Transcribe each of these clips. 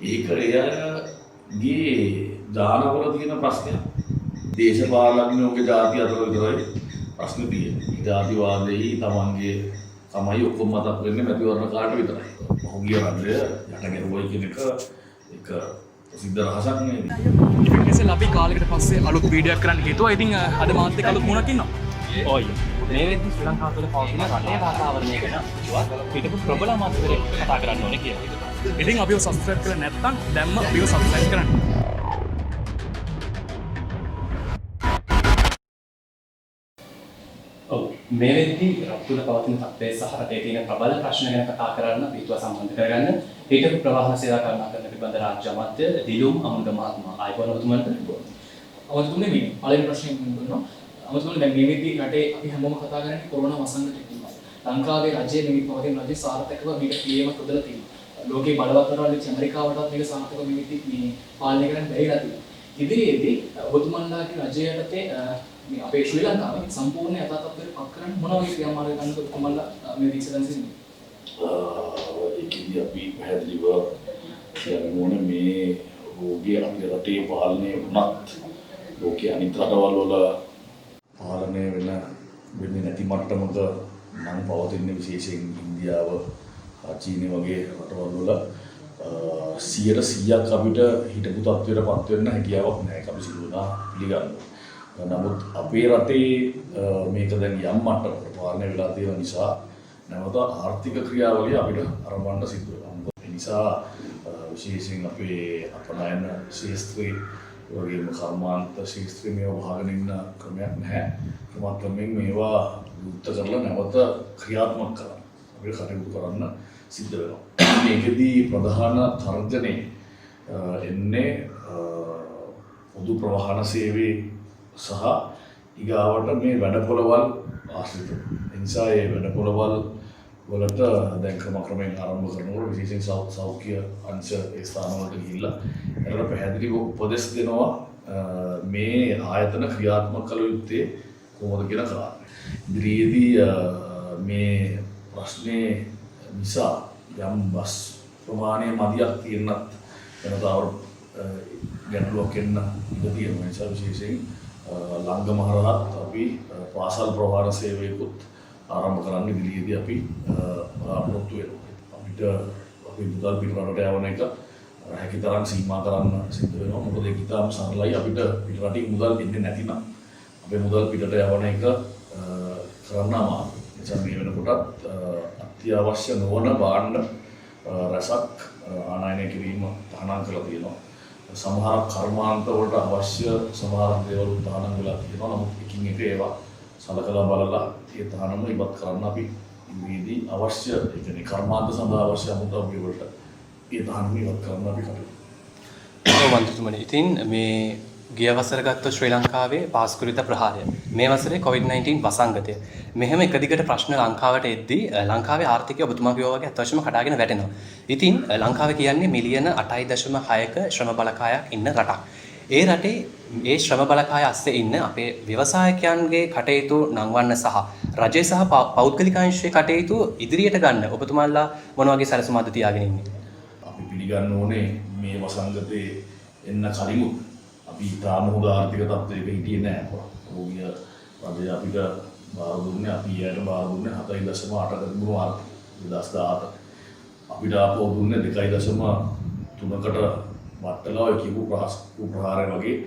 ඒක එයාගේ දානවල තියෙන ප්‍රශ්නයක්. දේශපාලඥයෝගේ ජාති අතර විතරයි ප්‍රශ්න තියෙන්නේ. ජාතිවාදයේ තමයි ඔක්කොම මතක් වෙන්නේ මැතිවරණ කාට විතරයි. ඔහුගේ රටේ යට ගැරුවයි කියන එක ප්‍රසිද්ධ රහසක් නෙවෙයි. ඉතින් කෙසේල අපි කාලයකට පස්සේ අලුත් වීඩියෝ එකක් කරන්න හේතුවා. ඉතින් අද මාත් එක්ක අලුත් මුණක් ඉන්නවා. ඔය මේ වෙද්දි ශ්‍රී ලංකාව තුළ පවතින රටේ වාතාවරණය ගැන හිටපු ප්‍රබල අමාත්‍යවරයෙක් කතා කරන්න ඕනේ කියලා. ඉතින් අපිව සබ්ස්ක්‍රයිබ් කරලා නැත්නම් දැම්ම අපිව සබ්ස්ක්‍රයිබ් කරන්න. ඔව් මේ වෙද්දි රට තුළ පවතින තත්ත්වය සහ රටේ තියෙන ප්‍රබල ප්‍රශ්න ගැන කතා කරන්න අපිව සම්බන්ධ කරගන්න හිටපු ප්‍රවාහන සේවා කර්මාන්ත පිළිබඳ රාජ්‍ය අමාත්‍ය දිලුම් අමුණග මහත්මයා ආයතන ඔබතුමන්ට අවතුනේ මේ පළවෙනි ප්‍රශ්නේ දුන්නා. අමතකව දැන් මේ වෙද්දී රටේ අපි හැමෝම කතා කරන්නේ කොරෝනා වසංගතය පිළිබඳව. ලංකාවේ රජයේ නිමිති පවතින රජයේ සාර්ථකව මේක පිළියමක් යොදලා තියෙනවා. ලෝකේ බලවත් රටවල් විදිහට ඇමරිකාවටත් මේක සාර්ථකව මේ පාලනය කරන්න බැරිලා තියෙනවා. ඉදිරියේදී ඔබතුමන්ලාගේ රජය යටතේ මේ අපේ ශ්‍රී ලංකාවේ සම්පූර්ණ යථා තත්ත්වයට පත් කරන්න මොන වගේ ක්‍රියාමාර්ග ගන්නද ඔබතුමන්ලා මේ විශ්ලේෂණ සින්නේ? ඒකදී අපි පැහැදිලිව කියන්න මේ රෝගී අපේ රටේ පාලනය වුණත් ලෝකයේ අනිත් රටවල් වල පාලනය වෙන්නේ නැති මට්ටමක නම් පවතින විශේෂයෙන් ඉන්දියාව චීනය වගේ රටවල් වල 100% අපිට හිටපු තත්ත්වයට පත් වෙන්න හැකියාවක් නැහැ අපි සිදුවනා පිළිගන්නවා. නමුත් අපේ රටේ මේක දැන් යම් මට්ටමකට පාලනය වෙලා තියෙන නිසා නැවත ආර්ථික ක්‍රියාවලිය අපිට ආරම්භ සිදු වෙනවා. ඒ නිසා විශේෂයෙන් අපේ අපනයන ශාස්ත්‍රයේ වගේම කර්මාන්ත ශාස්ත්‍රයේ මේවා වහගෙන ඉන්න ක්‍රමයක් නැහැ. ක්‍රමයෙන් මේවා යුක්ත කරලා නැවත ක්‍රියාත්මක කරන්න අපිට කටයුතු කරන්න සිද්ධ වෙනවා. මේකෙදී ප්‍රධාන තර්ජනේ එන්නේ පොදු ප්‍රවාහන සේවයේ සහ ඊගාවට මේ වැඩපොළවල් ආශ්‍රිතව. ඒ නිසා මේ වැඩපොළවල් වලට දැන් ක්‍රමයෙන් ආරම්භ කරනකොට විශේෂයෙන් සෞඛ්‍ය අංශ ඒ ස්ථානවලට ගිහිල්ලා ඒකට පැහැදිලිව උපදෙස් දෙනවා මේ ආයතන ක්‍රියාත්මක කළ යුත්තේ කොහොමද කියන කාරණේ. ඉදිරියේදී මේ ප්‍රශ්නේ නිසා යම් බස් ප්‍රමාණය මදියක් තියෙනත් වෙනතාව ගැටලුවක් එන්න ඉඩ තියෙනවා. ඒ නිසා විශේෂයෙන් ලංගමහරහත් අපි පාසල් ප්‍රවාහන සේවයකුත් ආරම්භ කරන්න ඉදිරියේදී අපි බලාපොරොත්තු වෙනවා. අපිට අපි මුදල් පිටරටට යවන එක හැකිතරම් සීමා කරන්න සිද්ධ වෙනවා. මොකද ඒක ඉතාම සරලයි. අපිට පිටරටින් මුදල් දෙන්නේ නැතිනම් අපේ මුදල් පිටට යවන එක කරන්න අමාරුයි. ඒ නිසා මේ වෙනකොටත් අත්‍යවශ්‍ය නොවන භාණ්ඩ රසක් ආනයනය කිරීම තහනම් කරලා තියෙනවා. සමහර කර්මාන්ත වලට අවශ්‍ය සමහර දේවල් තහනම් වෙලා තියෙනවා. නමුත් එකින් එක ඒවා සලකලා බලලා ඒ තහනම ඉවත් කරන්න අපි ඉදිරියේදී අවශ්‍ය ඒ කියන්නේ කර්මාන්ත සඳහා අවශ්‍ය අමුද්‍රව්‍ය වලට ඒ තහනම ඉවත් කරන්න අපි කටයුතු කරනවා. මන්ත්‍රීතුමනි, ඉතින් මේ ගිය වසර ගත්ත ශ්‍රී ලංකාවේ පාස්කුරිත ප්‍රහාරය, මේ වසරේ COVID-19 වසංගතය, මෙහෙම එක දිගට ප්‍රශ්න ලංකාවට එද්දී ලංකාවේ ආර්ථිකය ඔබතුමා කියවා වගේ අත්වශයෙන්ම කඩාගෙන වැටෙනවා. ඉතින් ලංකාව කියන්නේ මිලියන 8.6ක ශ්‍රම බලකායක් ඉන්න රටක්. ඒ රටේ ඒ ශ්‍රම බලකාය අස්සේ ඉන්න අපේ ව්‍යවසායකයන්ගේ කටයුතු නංවන්න සහ රජය සහ පෞද්ගලිකාංශයේ කටයුතු ඉදිරියට ගන්න ඔබතුමාලා මොන වගේ සැලසුමක්ද තියාගෙන ඉන්නේ? අපි පිළිගන්න ඕනේ මේ වසංගතේ එන්න කලින් අපි තාම හොඳ ආර්ථික තත්ත්වයක හිටියේ නැහැ. රෝගිය රජය අපිට බාර දුන්නේ අපි ඊයට බාර දුන්නේ 7.8ක තිබුණු ආර්ථික 2017. අපිට ආපහු දුන්නේ 2.3කට වටලා ඔය කියපු ප්‍රහාරය වගේ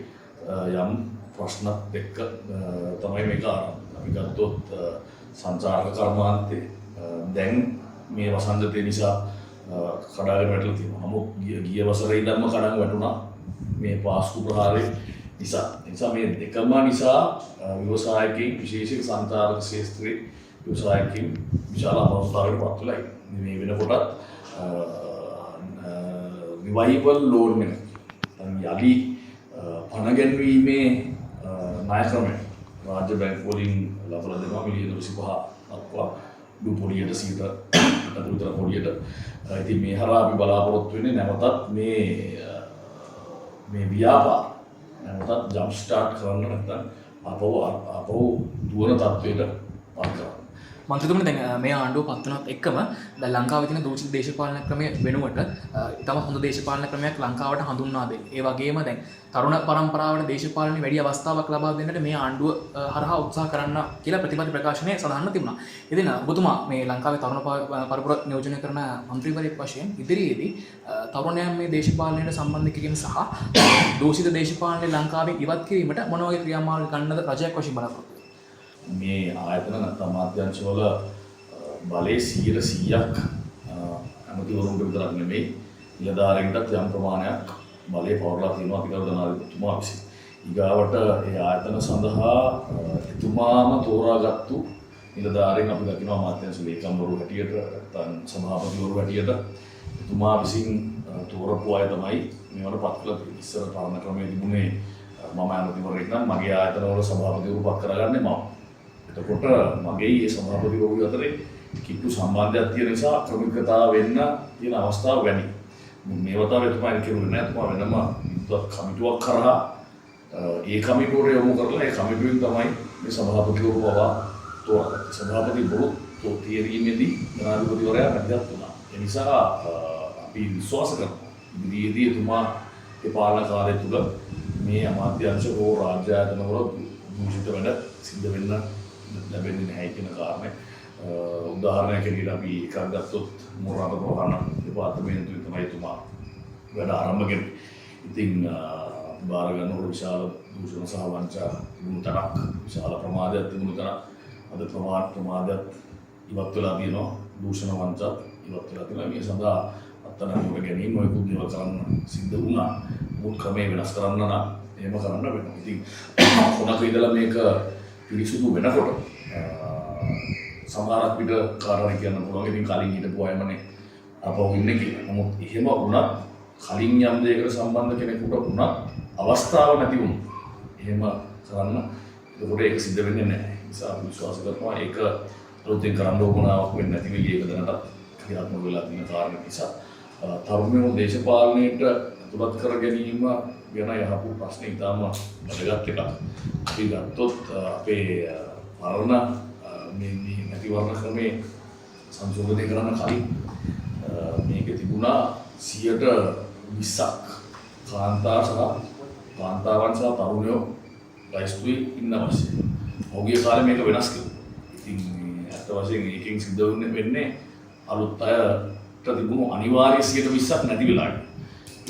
යම් ප්‍රශ්නත් එක්ක තමයි මේක ආරම්භ. අපි ගත්තොත් සංචාරක කර්මාන්තේ දැන් මේ වසංගතය නිසා කඩාගෙන වැටලා තියෙනවා. නමුත් ගිය වසරේ ඉඳන්ම කඩන් වැටුණා මේ පාස්කු ප්‍රහාරය නිසා. ඒ නිසා මේ දෙකම නිසා ව්‍යවසායකයන් විශේෂයෙන් සංචාරක ක්ෂේත්‍රයේ ව්‍යවසායකයන් විශාල අපහසුතාවයකට පත් වෙලා ඉන්නේ. මේ වෙනකොටත් රිවයිවල් ලෝන් එක යලි පණ ගැන්වීමේ ණය ක්‍රමය රාජ්‍ය බැංකු වලින් ලබා දෙනවා මිලියන 25 දක්වා දුපොඩියට 100ට විතර පොඩියට. ඉතින් මේ හරහා අපි බලාපොරොත්තු වෙන්නේ නැවතත් මේ ව්‍යාපාර නැවතත් ජම්ප් ස්ටාර්ට් කරන්න නැත්නම් අපව දුවන තත්ත්වයට පත් කරන්න. මන්ත්‍රීතුමනි දැන් මේ ආණ්ඩුව පත් වුණත් එක්කම දැන් ලංකාවේ තියෙන දූෂිත දේශපාලන ක්‍රමය වෙනුවට තම හොඳ දේශපාලන ක්‍රමයක් ලංකාවට හඳුන්වා දෙන්න. ඒ වගේම දැන් තරුණ පරම්පරාවට දේශපාලනේ වැඩි අවස්ථාවක් ලබා දෙන්නට මේ ආණ්ඩුව හරහා උත්සාහ කරන්න කියලා ප්‍රතිපත්ති ප්‍රකාශනයේ සඳහන් තිබුණා. ඉතින් ඔබතුමා මේ ලංකාවේ තරුණ පරපුර නියෝජනය කරන මන්ත්‍රීවරයෙක් වශයෙන් ඉදිරියේදී තරුණයන් මේ දේශපාලනයට සම්බන්ධ කිරීම සහ දූෂිත දේශපාලනය ලංකාවෙන් ඉවත් කිරීමට මොන වගේ ක්‍රියාමාර්ග ගන්නද රජයක් වශයෙන් බලාපොරොත්තු මේ ආයතන නැත්නම් අමාත්‍යාංශවල බලයේ 100%ක් අමතිවරුන්ට විතරක් නෙමෙයි නිලධාරීන්ටත් යම් ප්‍රමාණයක් බලය පවරලා තියෙනවා අධිකරු ජනාධිපතිතුමා විසින්. ඊගාවට ඒ ආයතන සඳහා එතුමාම තෝරාගත්තු නිලධාරීන් අපි දකිනවා අමාත්‍යාංශ ලේකම්වරු හැටියට නැත්නම් සභාපතිවරු හැටියට එතුමා විසින් තෝරපු අය තමයි මේවට පත් කළ ඉස්සර පාලන ක්‍රමයේ තිබුණේ මම අමතිවරයෙක් නම් මගේ ආයතනවල සභාපතිවරු පත් කරගන්නේ මම. එතකොට මගේ මේ සභාපතිවරු අතරේ කිට්ටු සම්බන්ධයක් තියෙන නිසා ක්‍රමිකතාව වෙන්න තියෙන අවස්ථාව වැඩි. මේ වතාවේ තමයි කිව්වේ නෑ තුමා වෙනම විද්වත් කමිටුවක් කරා ඒ කමිටුවට යොමු කරලා ඒ කමිටුවෙන් තමයි මේ සභාපතිවරු පවා තෝරගත්තේ. සභාපතිවරු තීරීමේදී ජනාධිපතිවරයා මැදිහත් වුණා. ඒ නිසා අපි විශ්වාස කරනවා ඉදිරියේදී එතුමා ඒ පාලන කාර්යය තුළ මේ අමාත්‍යාංශ හෝ රාජ්‍ය ආයතනවල දූෂිත වැඩ සිද්ධ වෙන්න ලැබෙන්නේ නැහැ කියන කාරණය. උදාහරණයක් ඇරෙන්න අපි එකක් ගත්තොත් මොරාප ප්‍රවාහන දෙපාර්තමේන්තුවේ තමයි එතුමා වැඩ ආරම්භ කළේ. ඉතින් බාර ගන්නකොට විශාල දූෂණ සහ වංචා තිබුණු තරක් විශාල ප්‍රමාදයක් තිබුණු තරක් අද ප්‍රමාදයක් ඉවත් වෙලා තියෙනවා. දූෂණ වංචා ඉවත් වෙලා තියෙනවා. මේ සඳහා අත්අඩංගුවට ගැනීම මොකද දේවල් කරන්න සිද්ධ වුණා. මුල් ක්‍රමයේ වෙනස් කරන්න නම් එහෙම කරන්න වෙනවා. ඉතින් කොනක ඉඳලා මේක පිරිසුදු වෙනකොට සමහරක් පිට කාරණා කියන්න පුළුවන්. ඉතින් කලින් හිටපු අයමනේ අපව ඉන්නේ කියලා. නමුත් එහෙම වුණත් කලින් යම් දෙයකට සම්බන්ධ කෙනෙකුට වුණත් අවස්ථාව නැති වුණා. එහෙම කරන්න ඒකට ඒක සිද්ධ වෙන්නේ නැහැ. ඒ නිසා අපි විශ්වාස කරනවා ඒක අලුතෙන් කරන්න ඕනාවක් වෙන්නේ නැති වෙයි. ඒක දැනට ක්‍රියාත්මක වෙලා තියෙන කාරණා නිසා තරුණයෝ දේශපාලනයට ඇතුළත් කර ගැනීම ගැන යහපු ප්‍රශ්න ඉතාම වැදගත් එකක්. අපි ගත්තොත් අපේ පරණ මේ නැතිවරණ ක්‍රමේ සංශෝධනය කරන්න කලින් මේක තිබුණා 20%ක් කාන්තාවන් සහ තරුණයෝ ලයිස්තුවේ ඉන්න අවශ්‍යයි. ඔහුගේ කාලේ මේක වෙනස් කළා. ඉතින් ඇත්ත වශයෙන් ඒකෙන් සිද්ධ වෙන්නේ අලුත් අයට තිබුණු අනිවාර්ය 20%ක් නැති වෙලා ඉන්නේ.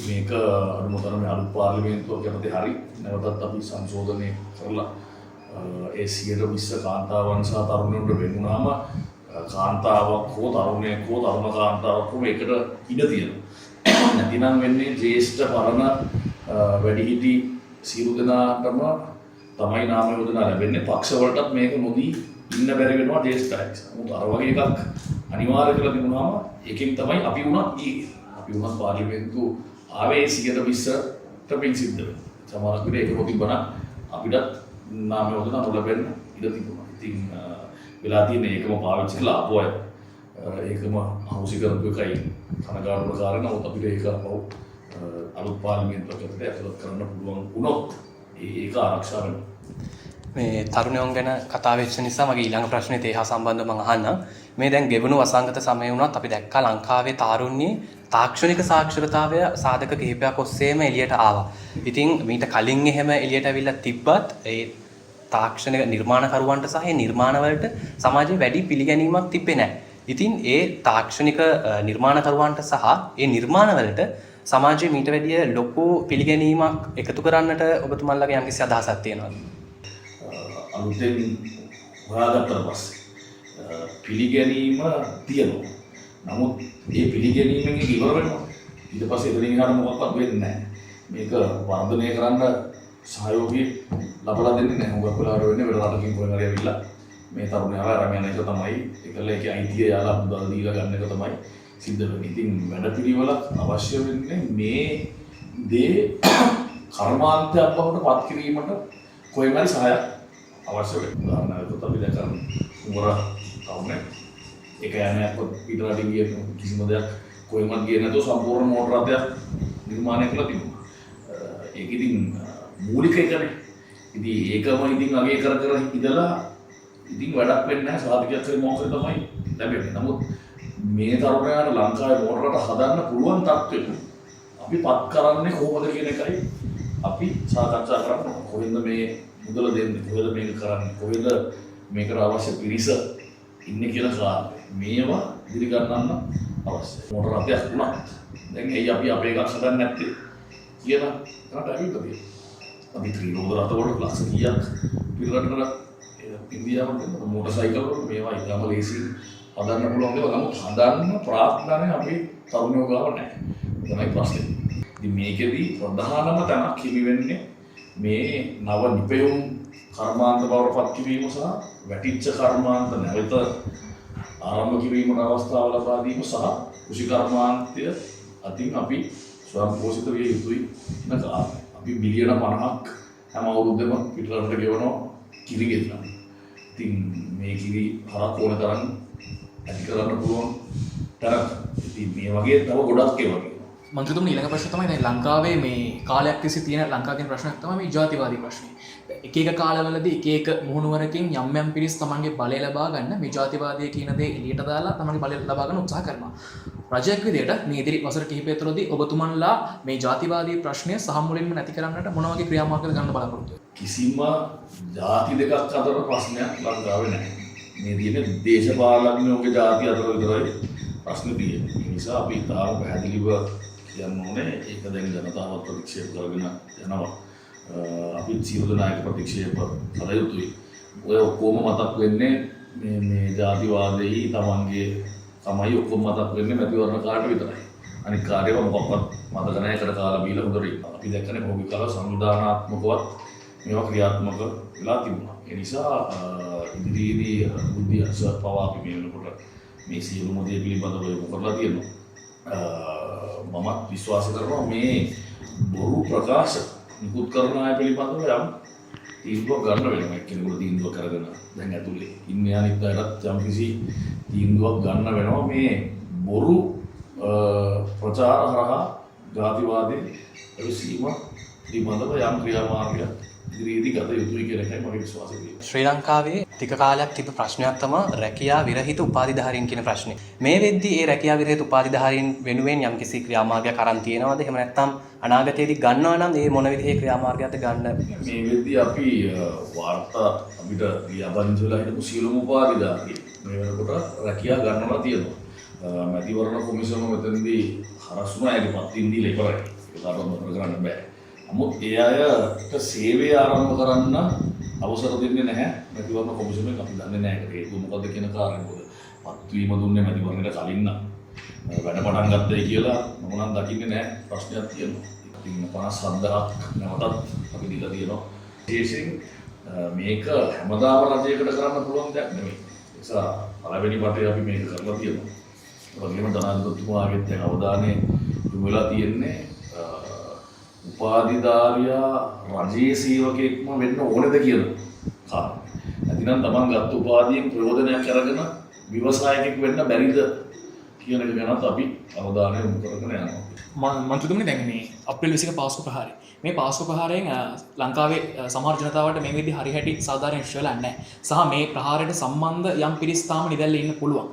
මේක අනුමතරමේ අලුත් පාර්ලිමේන්තුවක් යටතේ හරි නැවතත් අපි සංශෝධනය කරලා ඒ 120 කාන්තාවන් සහ තරුණයන්ට වෙන්නුනාම කාන්තාවක් හෝ තරුණයෙක් හෝ තරුණ කාන්තාවක් හෝ ඒකට ඉඩ තියෙනවා. නැතිනම් වෙන්නේ ජ්‍යෙෂ්ඨ පරණ වැඩිහිටි සියලු දෙනාටම තමයි නාම යෝජනා ලැබෙන්නේ. පක්ෂ වලටත් මේක නොදී ඉන්න බැරි වෙනවා ජ්‍යෙෂ්ඨයි. නමුත් අර වගේ එකක් අනිවාර්ය කරලා තිබුණාම ඒකෙන් තමයි අපි වුණත් ගියේ. අපි වුණත් පාර්ලිමේන්තුව ආවේ 120ට පින් සිද්ධ වෙනවා. සමහරක් විට ඒක නොතිබුණා අපිට නාම යෝජනා නොලැබෙන්න ඉඩ තිබුණා. ඉතින් වෙලා තියෙන ඒකම පාවිච්චි කරලා ආපු අය ඒකම හවුසි කරපු එකයි කනගාටුවට කාරණා. නමුත් අපිට ඒක අලුත් පාර්ලිමේන්තුවකට ඇතුළත් කරන්න පුළුවන් වුණොත් ඒක ආරක්ෂා වෙනවා. මේ තරුණයන් ගැන කතා වෙච්ච නිසා මගේ ඊළඟ ප්‍රශ්නේ තේ හා සම්බන්ධව මම අහන්නම්. මේ දැන් ගෙවුණු වසංගත සමය වුණත් අපි දැක්කා ලංකාවේ තාරුණ්‍යයේ තාක්ෂණික සාක්ෂරතාවය සාධක කිහිපයක් ඔස්සේම එළියට ආවා. ඉතින් මීට කලින් එහෙම එළියට ඇවිල්ලා තිබ්බත් ඒ තාක්ෂණික නිර්මාණකරුවන්ට සහ ඒ නිර්මාණවලට සමාජයේ වැඩි පිළිගැනීමක් තිබ්බේ නැහැ. ඉතින් ඒ තාක්ෂණික නිර්මාණකරුවන්ට සහ ඒ නිර්මාණවලට සමාජයේ මීට වැඩිය ලොකු පිළිගැනීමක් එකතු කරන්නට ඔබතුමන්ලගේ යම්කිසි අදහසක් තියෙනවද? අලුතෙන් හොයාගත්තට පස්සේ පිළිගැනීම තියෙනවා. නමුත් මේ පිළිගැනීමෙන් ඉවර වෙනවා. ඊට පස්සේ එතනින් එහාට මොකක්වත් වෙන්නේ නැහැ. මේක වර්ධනය කරන්න සහයෝගය ලබා දෙන්නේ නැහැ. මොකක් වෙලාවට වෙන්නේ වෙන රටකින් කොහෙන් හරි ඇවිල්ලා මේ තරුණයව අරගෙන යන එක තමයි ඒකල ඒකේ අයිතිය යාලා මුදල් දීලා ගන්න එක තමයි සිද්ධ වෙන්නේ. ඉතින් වැඩපිළිවෙලක් අවශ්‍ය වෙන්නේ මේ දේ කර්මාන්තයක් බවට පත් කිරීමට කොහෙන් හරි සහායක් අවශ්‍ය වෙනවා. උදාහරණයක් අපි දැන් කරමු. උමර තවනේ ඒක යන්නේ පිටරටින් ගිය කිසිම දෙයක් කොහෙන්වත් ගියේ නැතුව සම්පූර්ණ මෝටර රථයක් නිර්මාණය කළා තිබුණා. ඒක ඉතින් මූලික එකනේ. ඉතින් ඒකම ඉතින් අගේ කර කර ඉඳලා ඉතින් වැඩක් වෙන්නේ නැහැ සාධකයක් හරි මොකද තමයි ලැබෙන්නේ. නමුත් මේ තරුණයාට ලංකාවේ මෝටරට හදන්න පුළුවන් තත්ත්වෙට අපි පත් කරන්නේ කොහොමද කියන එකයි අපි සාකච්ඡා කරන්නේ. කොහෙන්ද මේ මුදල දෙන්නේ? කොහෙද මේක කරන්නේ? කොහෙද මේකට අවශ්‍ය පිරිස ඉන්නේ කියලා කාරණේ. මේවා ඉදිරි ගන්නන්න අවශ්‍යයි. මෝටර අපියක් වුණත් දැන් එයි අපි අපේ එකක් හදන්න නැත්තේ කියලා කරට ඇවිල්ලා අපි ත්‍රිරෝද රථවල ක්ලාස් කීයක් පිළිගන්නට ඉන්දියාවට මෝටර් සයිකල් වල මේවා ඉතාම ලේසි හදන්න පුළුවන් දේවල්. නමුත් හදන්න ප්‍රාර්ථනාවේ අපි තරුණයෝ ගාව නැහැ. තමයි ප්‍රශ්නේ. ඉතින් මේකෙදී ප්‍රධානම තැනක් හිමි වෙන්නේ මේ නව නිපැයුම් කර්මාන්ත බවට පත් කිරීම සහ වැටිච්ච කර්මාන්ත නැවත ආරම්භ කිරීමට අවස්ථාව ලබා දීම සහ කෘෂි කර්මාන්තය අතින් අපි ස්වයංපෝෂිත විය යුතුයි කියන කාරණය. අපි බිලියන 50ක් හැම අවුරුද්දෙම පිටරටට ගෙවනවා කිරි ගෙදලා. ඉතින් මේ කිරි හරක් ඕන තරම් ඇති කරන්න පුළුවන් තරක්. ඉතින් මේ වගේ තව ගොඩක් ඒවා තියෙනවා. මන්ත්‍රීතුමනි ඊළඟ ප්‍රශ්නේ තමයි දැන් ලංකාවේ මේ කාලයක් තිස්සේ තියෙන ලංකාවේ ප්‍රශ්නයක් තමයි මේ ජාතිවාදී ප්‍රශ්නේ. එක එක කාලවලදී එක එක මුහුණුවරකින් යම් යම් පිරිස් තමන්ගේ බලය ලබා ගන්න මේ ජාතිවාදය කියන දේ එළියට දාලා තමන්ගේ බලය ලබා ගන්න උත්සාහ කරනවා. රජයක් විදිහට මේ ඉදිරි වසර කිහිපය තුළදී ඔබතුමන්ලා මේ ජාතිවාදී ප්‍රශ්නය සහ මුලින්ම නැති කරන්නට මොන වගේ ක්‍රියාමාර්ගද ගන්න බලාපොරොත්තු වෙන්නේ? කිසිම ජාති දෙකක් අතර ප්‍රශ්නයක් ලංකාවේ නැහැ. මේ තියෙන දේශපාලඥයෝගේ ජාති අතර විතරයි ප්‍රශ්නේ තියෙන්නේ. ඒ නිසා අපි තාම පැහැදිලිව කියන්න ඕනේ ඒක දැන් ජනතාවත් ප්‍රතික්ෂේප කරගෙන යනවා. අපි සියලු දෙනාගේ ප්‍රතික්ෂේප කළ යුතුයි. ඔය ඔක්කොම මතක් වෙන්නේ මේ ජාතිවාදයේ තමන්ගේ තමයි ඔක්කොම මතක් වෙන්නේ මැතිවරණ කාට විතරයි. අනිත් කාර්යව මොකක්වත් මතක නැහැ කර කාලා බීලා හොඳට ඉන්නවා. අපි දැක්කනේ මොකද කාලා සංවිධානාත්මකවත් මේවා ක්‍රියාත්මක වෙලා තිබුණා. ඒ නිසා ඉදිරියේදී බුද්ධි අසත් පවා අපි මේ වෙනකොට මේ සියලුම දේ පිළිබඳව කරලා තියෙනවා. මම විශ්වාස කරනවා මේ බොරු ප්‍රකාශ නිකුත් කරන අය පිළිබඳව යම් තීන්දුවක් ගන්න වෙනවා. එක්කෙනෙකුට තීන්දුවක් කරගෙන දැන් ඇතුලේ ඉන්නේ අනිත් අයටත් යම් කිසි තීන්දුවක් ගන්න වෙනවා. මේ බොරු ප්‍රචාර හරහා ජාතිවාදී විසීම පිළිබඳව යම් ක්‍රියාමාර්ගයක් ඉදිරියේදී ගත යුතුයි කියන එකයි මගේ විශ්වාසය තියෙන්නේ. ශ්‍රී ලංකාවේ ටික කාලයක් තිබ්බ ප්‍රශ්නයක් තමයි රැකියා විරහිත උපාධිධාරීන් කියන ප්‍රශ්නේ. මේ වෙද්දී ඒ රැකියා විරහිත උපාධිධාරීන් වෙනුවෙන් යම්කිසි ක්‍රියාමාර්ගයක් අරන් තියෙනවද? එහෙම නැත්නම් අනාගතයේදී ගන්නවා නම් ඒ මොන විදිහේ ක්‍රියාමාර්ගයක්ද ගන්න? මේ වෙද්දී අපි වාර්තා අපිට ලියාපදිංචිලා හිටපු සියලුම උපාධිධාරීන් මේ වෙනකොට රැකියා ගන්නවා තියෙනවා. මැතිවරණ කොමිසම මෙතනදී හරස්ුණා යටිපත් ඉන්දී ඉවරයි. ඒක ආරම්භ කරගන්න බෑ. නමුත් ඒ අයට සේවය ආරම්භ කරන්න අවසර දෙන්නේ නැහැ මැතිවරණ කොමිසමෙන්. අපි දන්නේ නැහැ ඒක මොකද්ද කියන කාරණේ. මොකද පත්වීම දුන්නේ මැතිවරණයට කලින් නම් වැඩ පටන් ගත්තයි කියලා මම නම් දකින්නේ නැහැ. ප්‍රශ්නයක් තියෙනවා. ඉතින් 57000ක් නැවතත් අපි දීලා තියෙනවා. විශේෂයෙන් මේක හැමදාම රජයකට කරන්න පුළුවන් දෙයක් නෙමෙයි. ඒ නිසා පළවෙනි පටේ අපි මේක කරලා තියෙනවා. වගේම ජනාධිපතිතුමාගේ දැන් අවධානය යොමු වෙලා තියෙන්නේ උපාධිධාරියා රජයේ සේවකයෙක්ම වෙන්න ඕනේද කියන කාරණා. නැතිනම් තමන් ගත්ත උපාධියෙන් ප්‍රයෝජනයක් අරගෙන ව්‍යවසායකයෙක් වෙන්න බැරිද කියන එක ගැනත් අපි අවධානය යොමු කරගෙන යනවා. මන්ත්‍රීතුමනි දැන් මේ අප්‍රේල් 20 පාස්කු ප්‍රහාරය. මේ පාස්කු ප්‍රහාරයෙන් ලංකාවේ සමහර ජනතාවට මේ විදිහ හරිහැටි සාධාරණ ඉෂ්ට වෙලා නැහැ. සහ මේ ප්‍රහාරයට සම්බන්ධ යම් පිරිස් තාම නිදැල්ලේ ඉන්න පුළුවන්.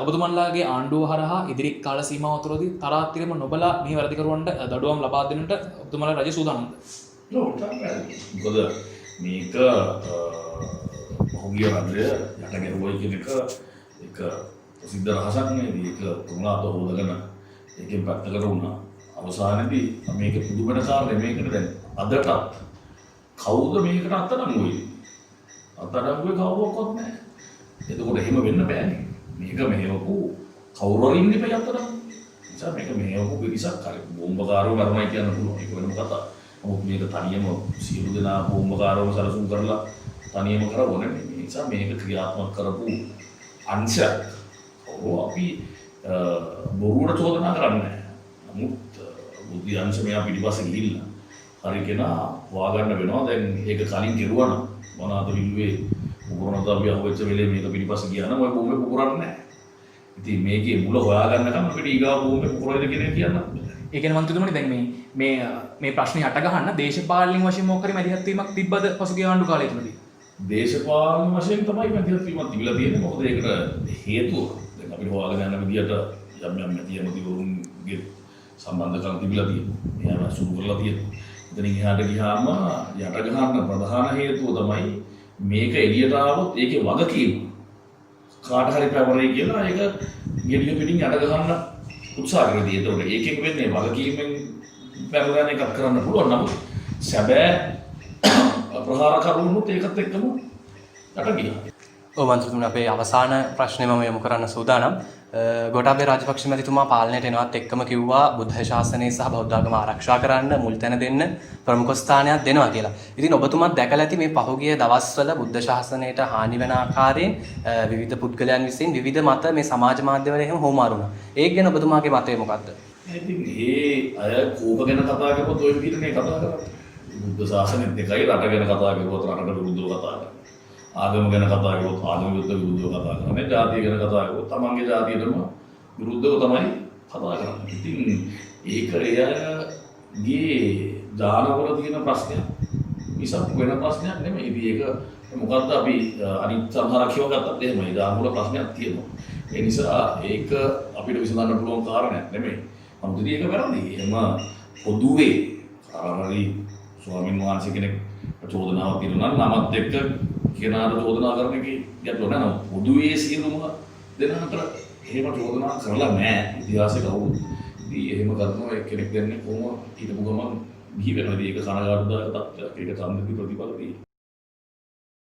ඔබතුමන්ලාගේ ආණ්ඩුව හරහා ඉදිරි කාල සීමාව තුළදී තරාතිරම නොබලා මේ වැරදිකරුවන්ට දඩුවම් ලබා දෙන්නට ඔබතුමන්ලා රජය සූදානම්ද? මොකද මේක පහුගිය රජය යට ගැහුවයි කියන එක ප්‍රසිද්ධ රහසක් නෙවෙයි. ඒක තුනට හොදගෙන ඒකෙන් පැත්තකට වුණා. අවසානයේදී මේක පුදුමන කාරණේ මේකට දැන් අදටත් කවුද මේකට අත්අඩංගු වෙන්නේ? අත්අඩංගුවේ කවුරක්වත් නැහැ. එතකොට එහෙම වෙන්න බෑනේ. මේක මෙහෙවපු කවුරු හරි ඉන්න ඉපයි අත්අඩංගු. නිසා මේක මෙහෙවපු පිරිසක් හරි බෝම්බකාරව මරණයි කියන්න පුළුවන්. ඒක වෙනම කතාවක්. නමුත් මේක තනියම සියලු දෙනා බෝම්බකාරවම සැලසුම් කරලා තනියම කරවන්නේ නෙමෙයි. ඒ නිසා මේක ක්‍රියාත්මක කරපු අංශයක් අපි බොරුවට චෝදනා කරන්නේ නැහැ. නමුත් බුද්ධි අංශ මෙයා පිටිපස්සේ ගිහිල්ලා හරි කෙනා හොයාගන්න වෙනවා. දැන් ඒක කලින් කෙරුවා නම් මොනවාද විල්වේ උගුරනතාවිය හොවෙච්ච වෙලේ මේක පිටිපස්සේ ගියා නම් ඔය බෝම්බේ පුපුරන්නේ නැහැ. ඉතින් මේකේ මුල හොයාගන්නකම් අපිට ඊගාව බෝම්බේ පුපුරයිද කියන එක කියන්න බෑ. ඒ කියන්නේ මන්ත්‍රීතුමනි දැන් මේ ප්‍රශ්නේ හට ගහන්න දේශපාලනික වශයෙන් මොකක් හරි මැදිහත් වීමක් තිබ්බද පසුගිය ආණ්ඩු කාලය තුලදී? දේශපාලන වශයෙන් තමයි මැදිහත් වීමක් තිබිලා තියෙන්නේ. මොකද ඒකට හේතුව දැන් අපි හොයාගෙන යන විදිහට යම් යම් මැතිවරුන්ගේ සම්බන්ධකම් තිබිලා තියෙනවා. එයාම සුරු කරලා තියෙනවා. එතනින් එහාට ගියාම යට ගහන්න ප්‍රධාන හේතුව තමයි මේක එළියට ආවොත් ඒකේ වගකීම කාට හරි පැවරේ කියලා ඒක ගෙඩිය පිටින් යට ගහන්න උත්සාහ කරලා තියෙනවා. ඒකෙන් වෙන්නේ වගකීමෙන් පැවරෙන එකක් කරන්න පුළුවන්. නමුත් සැබෑ ප්‍රහාර කරුණුත් ඒකත් එක්කම යට ගියා. ඔව් මන්ත්‍රීතුමනි අපේ අවසාන ප්‍රශ්නේ මම යොමු කරන්න සූදානම්. ගෝඨාභය රාජපක්ෂ මැතිතුමා පාලනයට එනවත් එක්කම කිව්වා බුද්ධ ශාසනය සහ බෞද්ධ ආගම ආරක්ෂා කරන්න මුල් තැන දෙන්න ප්‍රමුඛ ස්ථානයක් දෙනවා කියලා. ඉතින් ඔබතුමාත් දැකලා ඇති මේ පහුගිය දවස්වල බුද්ධ ශාසනයට හානි වෙන ආකාරයෙන් විවිධ පුද්ගලයන් විසින් විවිධ මත මේ සමාජ මාධ්‍යවල එහෙම හොමාරු වුණා. ඒක ගැන ඔබතුමාගේ මතය මොකක්ද? ඉතින් මේ අය කෝප ගැන කතා කරපුවොත් ඔය විදිහටනේ කතා කරන්නේ. බුද්ධ ශාසනයත් එකයි රට ගැන කතා කරපුවොත් රටට විරුද්ධව කතා කරනවා. ආගම ගැන කතා කරපුවොත් ආගම විරුද්ධව කතා කරනවා. ජාතිය ගැන කතා කරපුවොත් තමන්ගේ ජාතියටම විරුද්ධව තමයි කතා කරන්නේ. ඉතින් ඒක එයාගේ දානවල තියෙන ප්‍රශ්නයක්. මිසක් වෙන ප්‍රශ්නයක් නෙමෙයි. ඉතින් ඒක මොකද්ද අපි අනිත් සමහරක් කියව ගත්තත් එහෙමයි දානවල ප්‍රශ්නයක් තියෙනවා. ඒ නිසා ඒක අපිට විසඳන්න පුළුවන් කාරණයක් නෙමෙයි. නමුත් ඒක වැරදි. එහෙම පොදුවේ හරි ස්වාමීන් වහන්සේ කෙනෙක් චෝදනාවක් තියෙනවා නම් නමත් එක්ක කෙනාට චෝදනා කරන එකේ ගැටලුවක් නැහැ. නමුත් පොදුවේ සියලුම දෙනාට එහෙම චෝදනා කරලා නැහැ. ඉතිහාසයේ කවුරුත් ඉතින් එහෙම කරනවා එක්කෙනෙක් දෙන්නේ කොහොම හිටපු ගමන් ගිහි වෙනවා. ඉතින් ඒක කනගාටුදායක තත්ත්වයක්. ඒක සම්මුති ප්‍රතිඵල තියෙනවා.